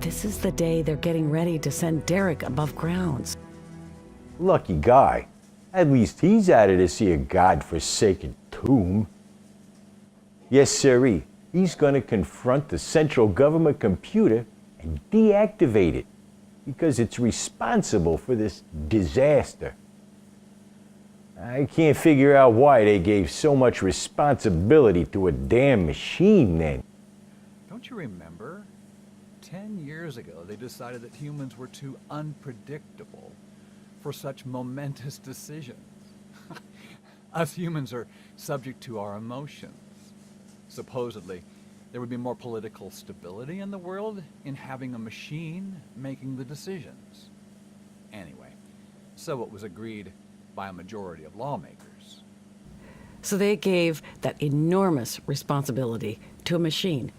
This is the day they're getting ready to send Derek above grounds. Lucky guy. At least he's out of to see a godforsaken tomb. Yes, sirree. He's gonna confront the central government computer and deactivate it because it's responsible for this disaster. I can't figure out why they gave so much responsibility to a damn machine then. Don't you remember? 10 years ago, they decided that humans were too unpredictable for such momentous decisions. Us humans are subject to our emotions. Supposedly, there would be more political stability in the world in having a machine making the decisions. Anyway, so it was agreed by a majority of lawmakers. So they gave that enormous responsibility to a machine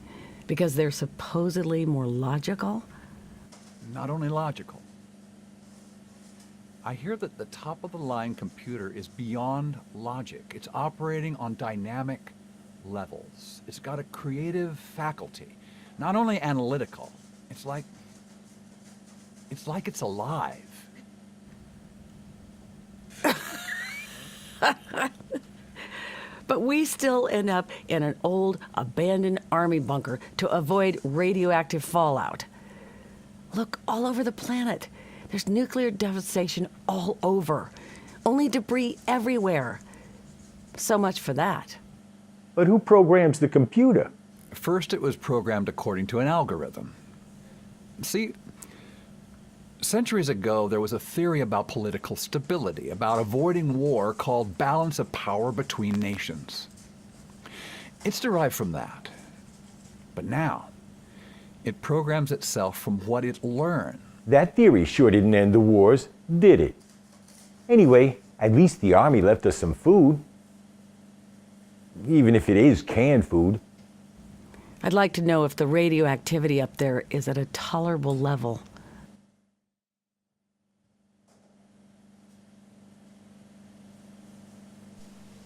because they're supposedly more logical? Not only logical. I hear that the top-of-the-line computer is beyond logic. It's operating on dynamic levels. It's got a creative faculty, not only analytical. It's like it's alive. But we still end up in an old, abandoned army bunker to avoid radioactive fallout. Look all over the planet. There's nuclear devastation all over. Only debris everywhere. So much for that. But who programs the computer? First, it was programmed according to an algorithm. See, centuries ago, there was a theory about political stability, about avoiding war, called balance of power between nations. It's derived from that. But now, it programs itself from what it learned. That theory sure didn't end the wars, did it? Anyway, at least the army left us some food. Even if it is canned food. I'd like to know if the radioactivity up there is at a tolerable level.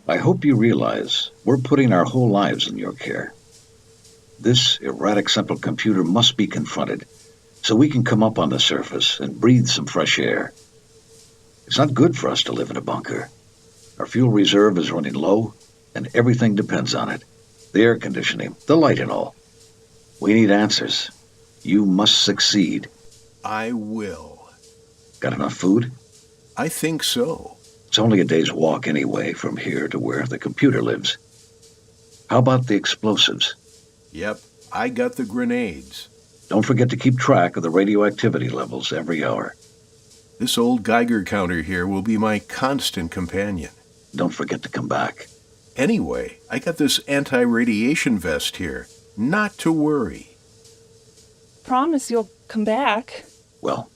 I hope you realize we're putting our whole lives in your care. This erratic central computer must be confronted so we can come up on the surface and breathe some fresh air. It's not good for us to live in a bunker. Our fuel reserve is running low, and everything depends on it. The air conditioning, the light and all. We need answers. You must succeed. I will. Got enough food? I think so. It's only a day's walk anyway from here to where the computer lives. How about the explosives? Yep, I got the grenades. Don't forget to keep track of the radioactivity levels every hour. This old Geiger counter here will be my constant companion. Don't forget to come back. Anyway, I got this anti-radiation vest here. Not to worry. Promise you'll come back. Well,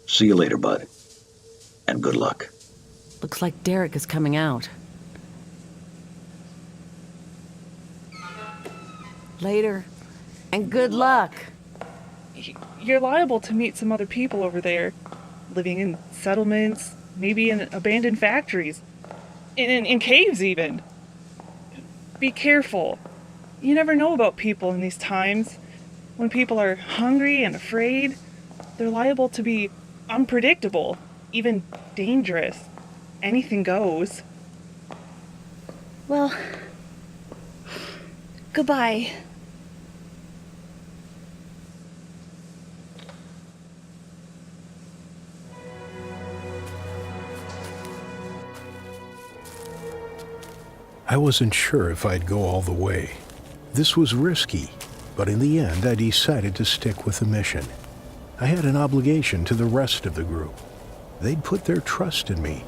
see you later, bud. And good luck. Looks like Derek is coming out. Later. And good luck. You're liable to meet some other people over there, living in settlements, maybe in abandoned factories, in caves even. Be careful. You never know about people in these times. When people are hungry and afraid, they're liable to be unpredictable, even dangerous. Anything goes. Well, goodbye. I wasn't sure if I'd go all the way. This was risky, but in the end I decided to stick with the mission. I had an obligation to the rest of the group. They'd put their trust in me.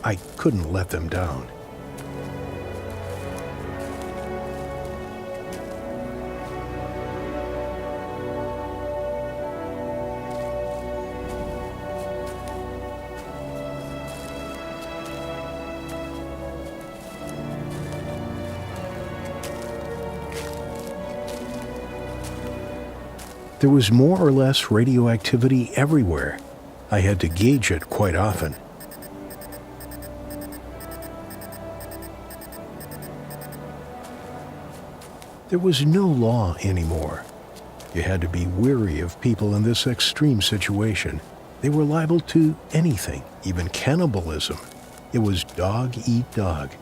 I couldn't let them down. There was more or less radioactivity everywhere. I had to gauge it quite often. There was no law anymore. You had to be weary of people in this extreme situation. They were liable to anything, even cannibalism. It was dog eat dog.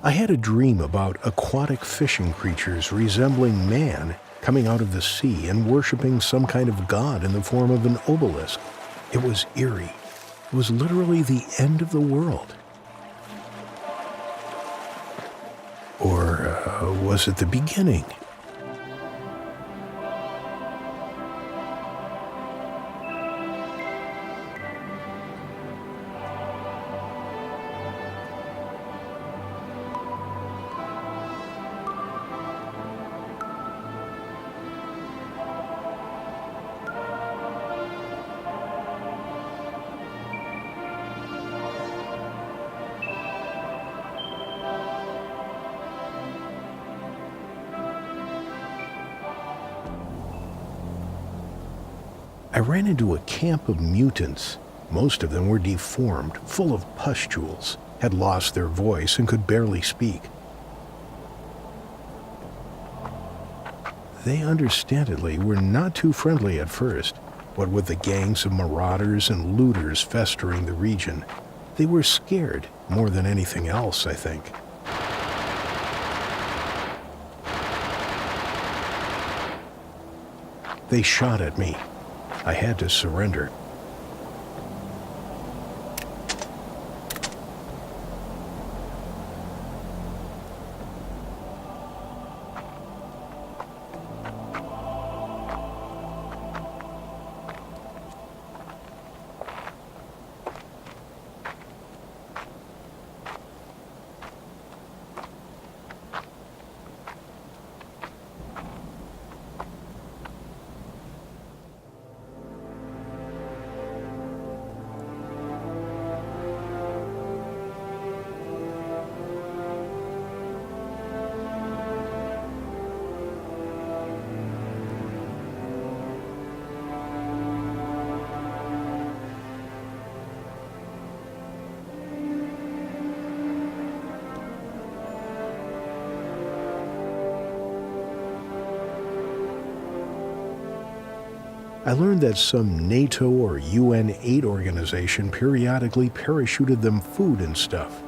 I had a dream about aquatic fishing creatures resembling man coming out of the sea and worshiping some kind of god in the form of an obelisk. It was eerie. It was literally the end of the world. Or was it the beginning? I ran into a camp of mutants. Most of them were deformed, full of pustules, had lost their voice and could barely speak. They understandably were not too friendly at first, what with the gangs of marauders and looters festering the region. They were scared more than anything else, I think. They shot at me. I had to surrender. I learned that some NATO or UN aid organization periodically parachuted them food and stuff.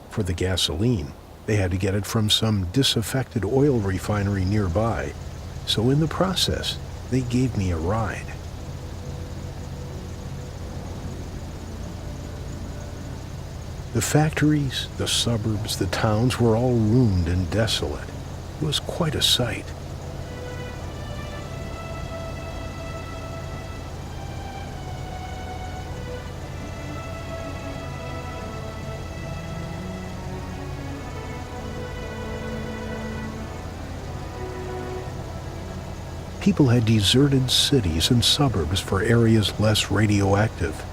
For the gasoline, they had to get it from some disaffected oil refinery nearby, so in the process, they gave me a ride. The factories, the suburbs, the towns were all ruined and desolate. It was quite a sight. People had deserted cities and suburbs for areas less radioactive.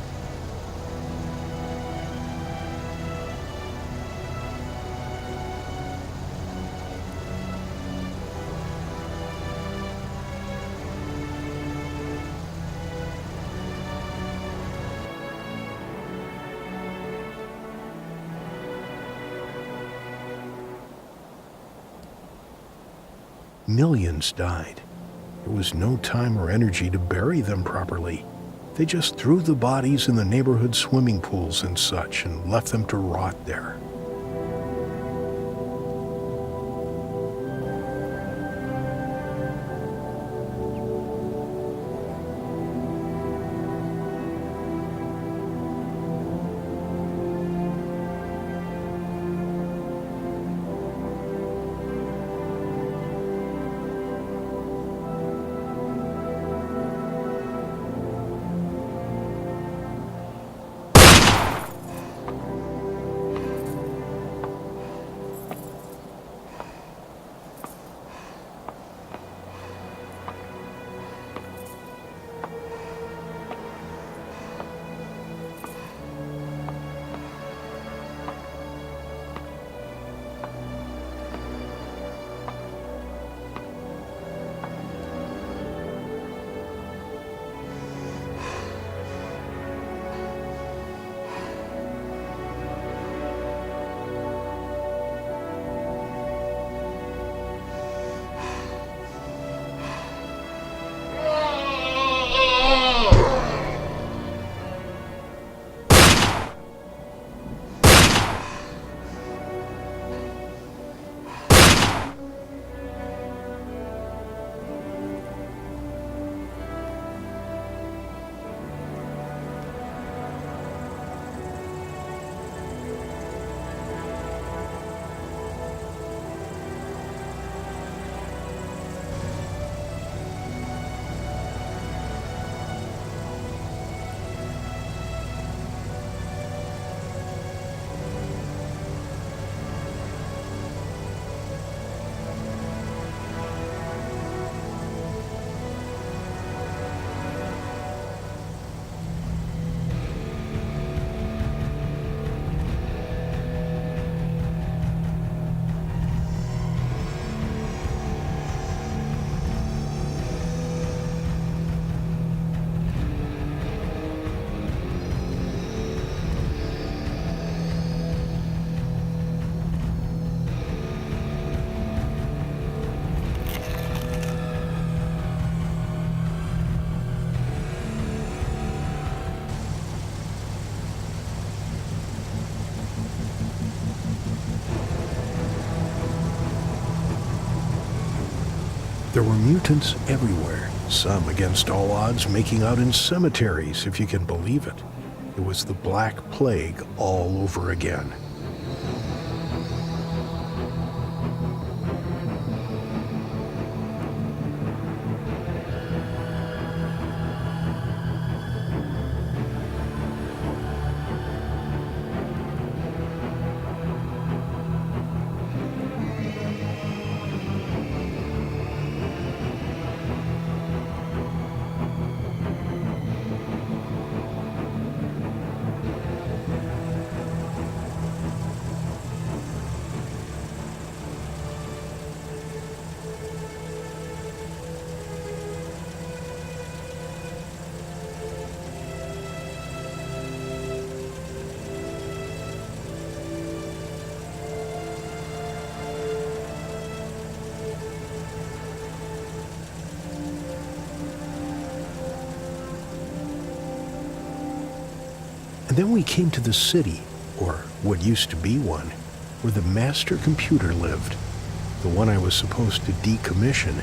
Millions died. There was no time or energy to bury them properly. They just threw the bodies in the neighborhood swimming pools and such and left them to rot there. There were mutants everywhere, some against all odds making out in cemeteries, if you can believe it. It was the Black Plague all over again. And then we came to the city, or what used to be one, where the master computer lived, the one I was supposed to decommission.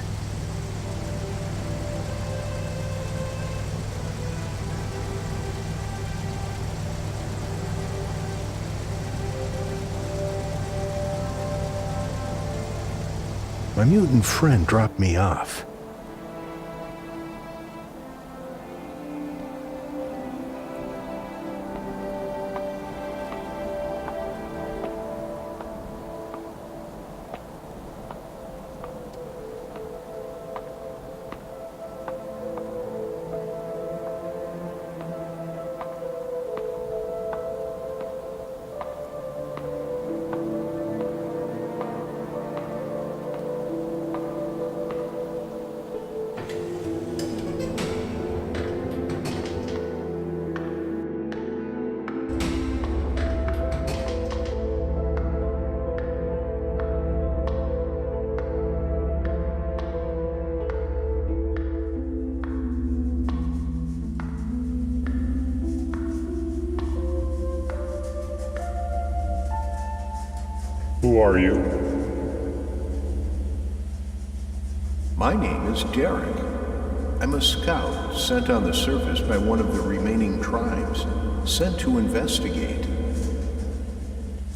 My mutant friend dropped me off. Who are you? My name is Derek. I'm a scout sent on the surface by one of the remaining tribes, sent to investigate.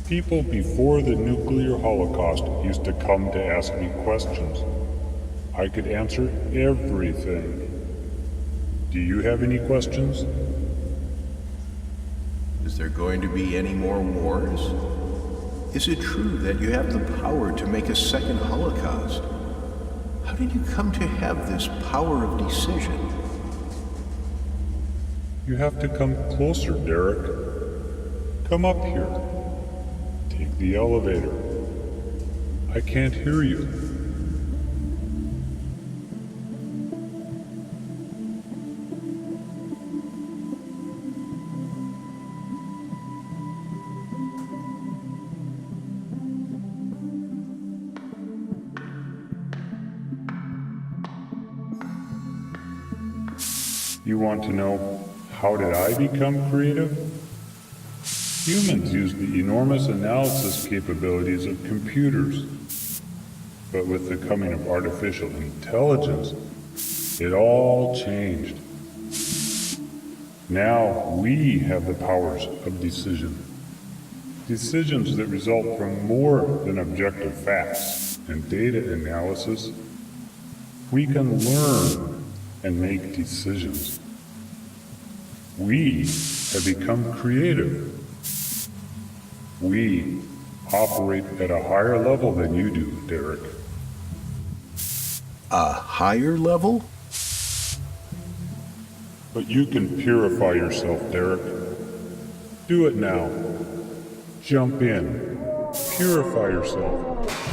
People before the nuclear holocaust used to come to ask me questions. I could answer everything. Do you have any questions? Is there going to be any more wars? Is it true that you have the power to make a second Holocaust? How did you come to have this power of decision? You have to come closer, Derek. Come up here. Take the elevator. I can't hear you. You want to know, how did I become creative? Humans use the enormous analysis capabilities of computers. But with the coming of artificial intelligence, it all changed. Now we have the powers of decision. Decisions that result from more than objective facts and data analysis. We can learn and make decisions. We have become creative. We operate at a higher level than you do, Derek. A higher level? But you can purify yourself, Derek. Do it now. Jump in. Purify yourself.